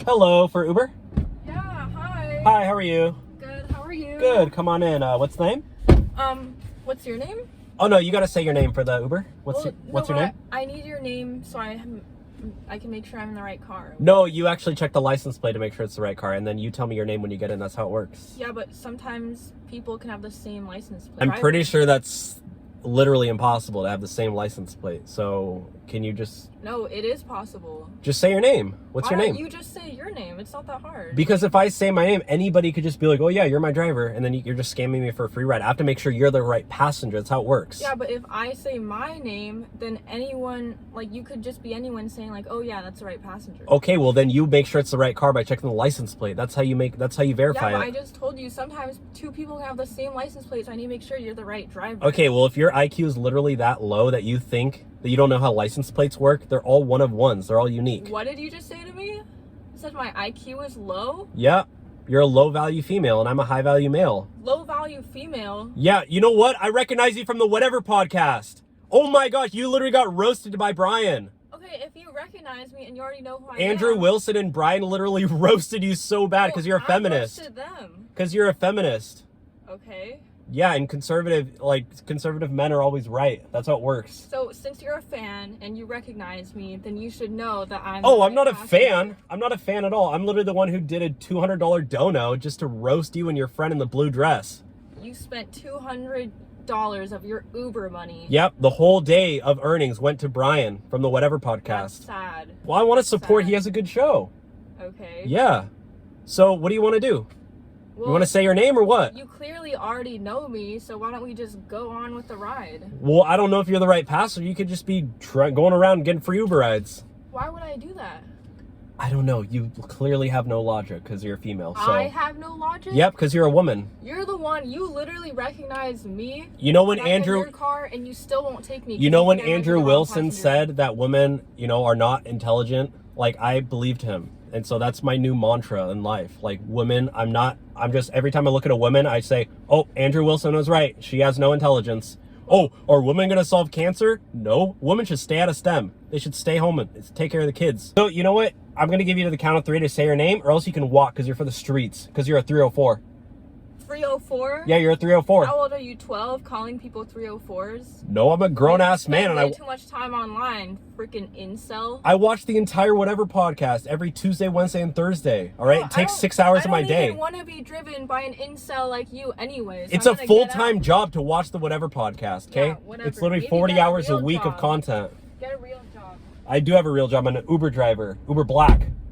Hello, for Uber? Yeah, hi. Hi, how are you? Good, how are you? Good, come on in. What's the name? What's your name? Oh, no, you gotta say your name for the Uber. What's your name? I need your name so I can make sure I'm in the right car. No, you actually check the license plate to make sure it's the right car, and then you tell me your name when you get in. That's how it works. Yeah, but sometimes people can have the same license plate. I'm pretty sure that's literally impossible to have the same license plate. So, can you just... No, it is possible. Just say your name. What's your name? Why don't you just say your name? It's not that hard. Because if I say my name, anybody could just be like, oh yeah, you're my driver, and then you're just scamming me for a free ride. I have to make sure you're the right passenger. That's how it works. Yeah, but if I say my name, then anyone, like, you could just be anyone saying like, oh yeah, that's the right passenger. Okay, well then you make sure it's the right car by checking the license plate. That's how you verify Yeah, but it. I just told you sometimes two people can have the same license plate, so I need to make sure you're the right driver. Okay, well if your IQ is literally that low that you think that you don't know how license plates work, they're all one of ones. They're all unique. What did you just say to me? You said my IQ is low? Yeah, you're a low value female and I'm a high value male. Low value female? Yeah, you know what? I recognize you from the Whatever podcast. Oh my gosh, you literally got roasted by Brian. Okay, if you recognize me and you already know who I am. Andrew Wilson and Brian literally roasted you so bad because you're a feminist. I roasted them. Because you're a feminist. Okay. Yeah, and conservative men are always right. That's how it works. So since you're a fan and you recognize me, then you should know that I'm... Oh, I'm not a fan. I'm not a fan at all. I'm literally the one who did a $200 dono just to roast you and your friend in the blue dress. You spent $200 of your Uber money. Yep, the whole day of earnings went to Brian from the Whatever podcast. That's sad. Well, I want to support. He has a good show. Okay. Yeah. So what do you want to do? Well, you want to say your name or what? You clearly already know me, so why don't we just go on with the ride? Well, I don't know if you're the right passenger. You could just be going around getting free Uber rides. Why would I do that? I don't know. You clearly have no logic because you're a female. So. I have no logic? Yep, because you're a woman. You're the one. You literally recognize me. You know when I'm in Andrew... your car and you still won't take me. You know when Andrew Wilson said that women, are not intelligent? Like, I believed him. And so that's my new mantra in life. Like, women, every time I look at a woman, I say, oh, Andrew Wilson was right. She has no intelligence. Oh, are women going to solve cancer? No. Women should stay out of STEM. They should stay home and take care of the kids. So, you know what? I'm going to give you to the count of 3 to say your name, or else you can walk because you're for the streets, because you're a 304. 304? Yeah, you're a 304. How old are you, 12, calling people 304s? No, I'm a grown-ass man. And I too much time online, freaking incel. I watch the entire Whatever podcast every Tuesday, Wednesday, and Thursday. All right, it takes 6 hours of my day. I don't even want to be driven by an incel like you, anyways. It's a full-time job to watch the Whatever podcast. Okay, yeah, whatever. It's literally Maybe 40 hours a week job. of content. Get a real job. I do have a real job. I'm an Uber driver, Uber Black.